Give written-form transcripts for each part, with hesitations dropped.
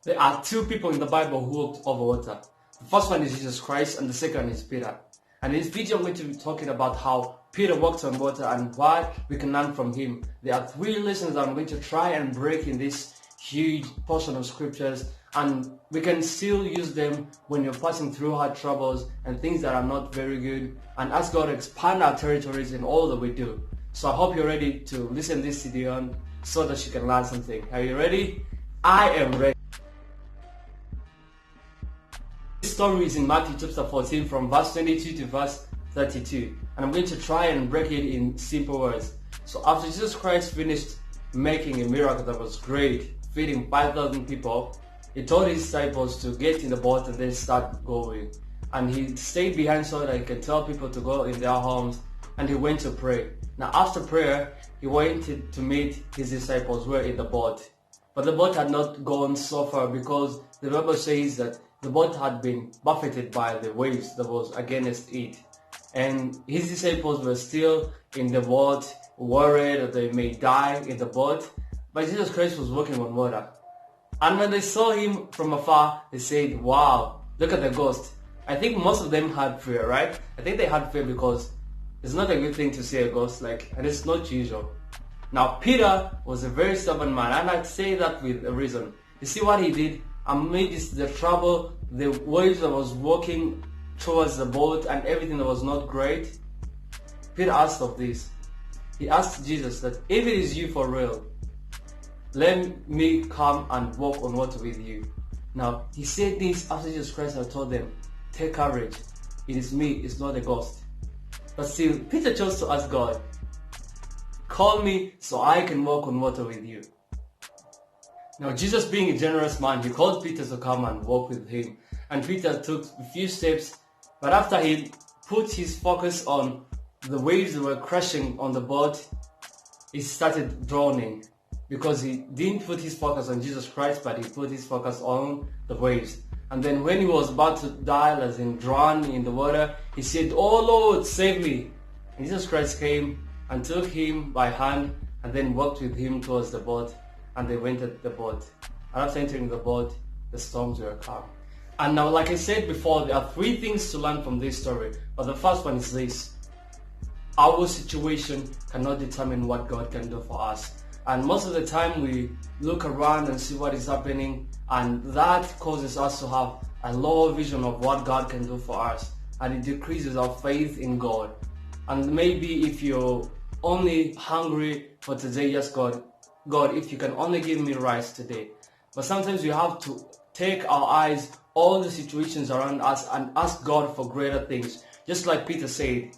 There are two people in the Bible who walked over water. The first one is Jesus Christ and the second is Peter. And in this video I'm going to be talking about how Peter walked on water and what we can learn from him. There are three lessons that I'm going to try and break in this huge portion of scriptures, and we can still use them when you're passing through hard troubles and things that are not very good, and ask God to expand our territories in all that we do. So I hope you're ready to listen to this video so that you can learn something. Are you ready? I am ready. This story is in Matthew chapter 14 from verse 22 to verse 32, and I'm going to try and break it in simple words. So after Jesus Christ finished making a miracle that was great, feeding 5,000 people, he told his disciples to get in the boat and then start going. And he stayed behind so that he could tell people to go in their homes, and he went to pray. Now after prayer, he went to meet his disciples who were in the boat. But the boat had not gone so far because the Bible says that the boat had been buffeted by the waves that was against it. And his disciples were still in the boat, worried that they may die in the boat. But Jesus Christ was walking on water. And when they saw him from afar, they said, "Wow, look at the ghost." I think most of them had fear, right? I think they had fear because it's not a good thing to see a ghost, and it's not usual. Now Peter was a very stubborn man, and I'd say that with a reason. You see what he did? Amidst the trouble, the waves that was walking towards the boat and everything that was not great, Peter asked of this. He asked Jesus that if it is you for real, let me come and walk on water with you. Now he said this after Jesus Christ had told them, "Take courage, it is me, it's not a ghost." But still, Peter chose to ask God, "Call me so I can walk on water with you." Now Jesus, being a generous man, he called Peter to come and walk with him. And Peter took a few steps, but after he put his focus on the waves that were crashing on the boat, he started drowning because he didn't put his focus on Jesus Christ, but he put his focus on the waves. And then when he was about to die, as in drown in the water, he said, "Oh Lord, save me." And Jesus Christ came and took him by hand and then walked with him towards the boat, and they went at the boat. And after entering the boat, the storms were calm. And now, like I said before, there are three things to learn from this story. But the first one is this: our situation cannot determine what God can do for us. And most of the time we look around and see what is happening, and that causes us to have a lower vision of what God can do for us, and it decreases our faith in God. And maybe if you're only hungry for today, yes, God, if you can only give me rice today. But sometimes we have to take our eyes, all the situations around us, and ask God for greater things. Just like Peter said,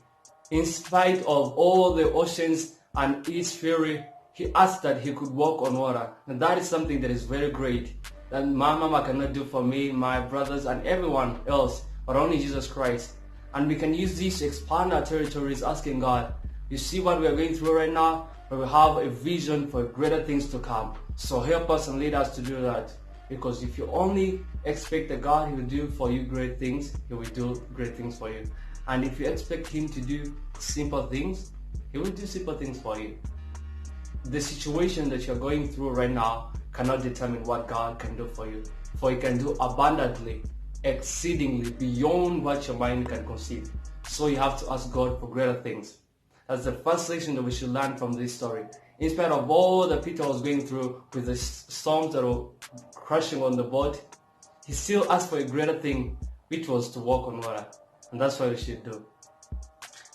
in spite of all the oceans and its fury, he asked that he could walk on water. And that is something that is very great, that my mama cannot do for me, my brothers, and everyone else, but only Jesus Christ. And we can use this to expand our territories, asking God, you see what we are going through right now, but we have a vision for greater things to come. So help us and lead us to do that. Because if you only expect that God will do for you great things, He will do great things for you. And if you expect Him to do simple things, He will do simple things for you. The situation that you're going through right now cannot determine what God can do for you. For He can do abundantly, exceedingly, beyond what your mind can conceive. So you have to ask God for greater things. That's the first lesson that we should learn from this story. In spite of all that Peter was going through with the storms that were crashing on the boat, he still asked for a greater thing, which was to walk on water. And that's what we should do.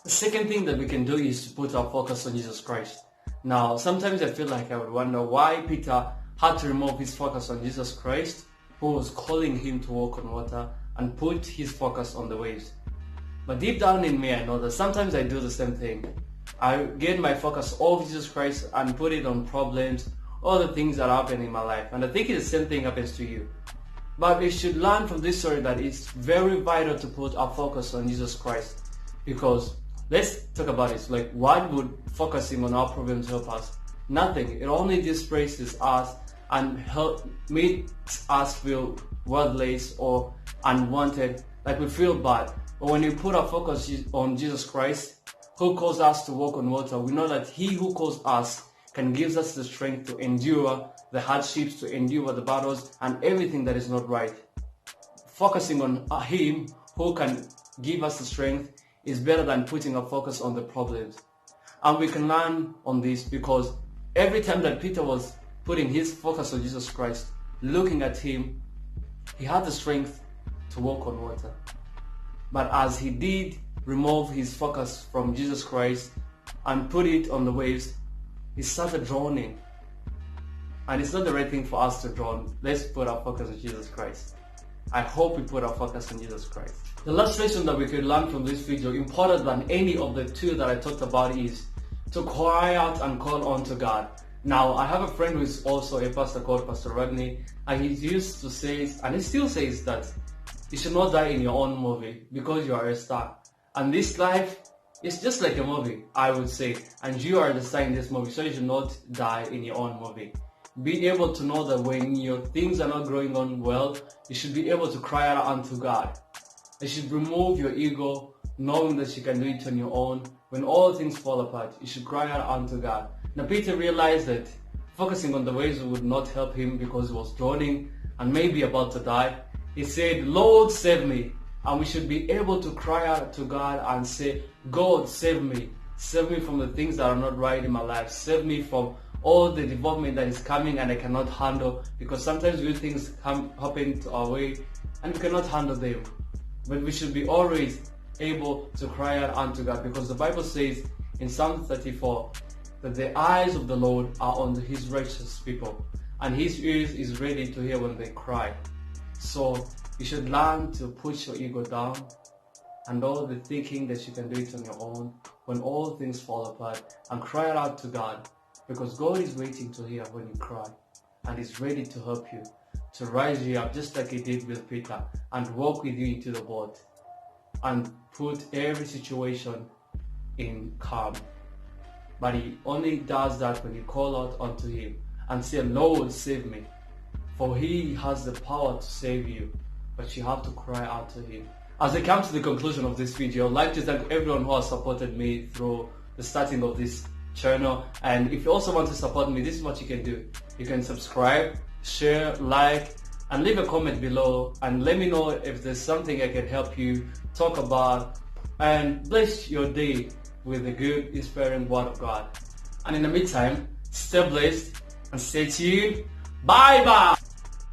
The second thing that we can do is to put our focus on Jesus Christ. Now, sometimes I feel like I would wonder why Peter had to remove his focus on Jesus Christ, who was calling him to walk on water, and put his focus on the waves. But deep down in me, I know that sometimes I do the same thing. I get my focus off Jesus Christ and put it on problems, all the things that happen in my life. And I think the same thing happens to you. But we should learn from this story that it's very vital to put our focus on Jesus Christ. Because let's talk about it. Like, what would focusing on our problems help us? Nothing. It only disgraces us and makes us feel worthless or unwanted, like we feel bad. But when we put our focus on Jesus Christ, who calls us to walk on water, we know that He who calls us can give us the strength to endure the hardships, to endure the battles and everything that is not right. Focusing on Him who can give us the strength is better than putting our focus on the problems. And we can learn on this because every time that Peter was putting his focus on Jesus Christ, looking at Him, he had the strength to walk on water. But as he did remove his focus from Jesus Christ and put it on the waves, he started drowning. And it's not the right thing for us to drown. Let's put our focus on Jesus Christ. I hope we put our focus on Jesus Christ. The last lesson that we could learn from this video, important than any of the two that I talked about, is to cry out and call on to God. Now, I have a friend who is also a pastor called Pastor Rodney, and he used to say, and he still says, that you should not die in your own movie because you are a star. And this life is just like a movie, I would say, and you are the star in this movie, so you should not die in your own movie. Be able to know that when your things are not going on well, you should be able to cry out unto God. You should remove your ego, knowing that you can do it on your own. When all things fall apart, you should cry out unto God. Now Peter realized that focusing on the waves would not help him because he was drowning and maybe about to die. He said, Lord, save me. And we should be able to cry out to God and say, God, save me. Save me from the things that are not right in my life. Save me from all the development that is coming and I cannot handle, because sometimes good things happen to our way and we cannot handle them. But we should be always able to cry out unto God, because the Bible says in Psalm 34 that the eyes of the Lord are on His righteous people and His ears is ready to hear when they cry. So you should learn to put your ego down and all the thinking that you can do it on your own when all things fall apart, and cry out to God, because God is waiting to hear when you cry and is ready to help you, to rise you up just like He did with Peter and walk with you into the boat and put every situation in calm. But He only does that when you call out unto Him and say, Lord, save me. For He has the power to save you, but you have to cry out to Him. As I come to the conclusion of this video, I'd like to thank everyone who has supported me through the starting of this channel. And if you also want to support me, this is what you can do. You can subscribe, share, like, and leave a comment below and let me know if there's something I can help you talk about, and bless your day with the good, inspiring Word of God. And in the meantime, stay blessed and stay tuned. Bye bye.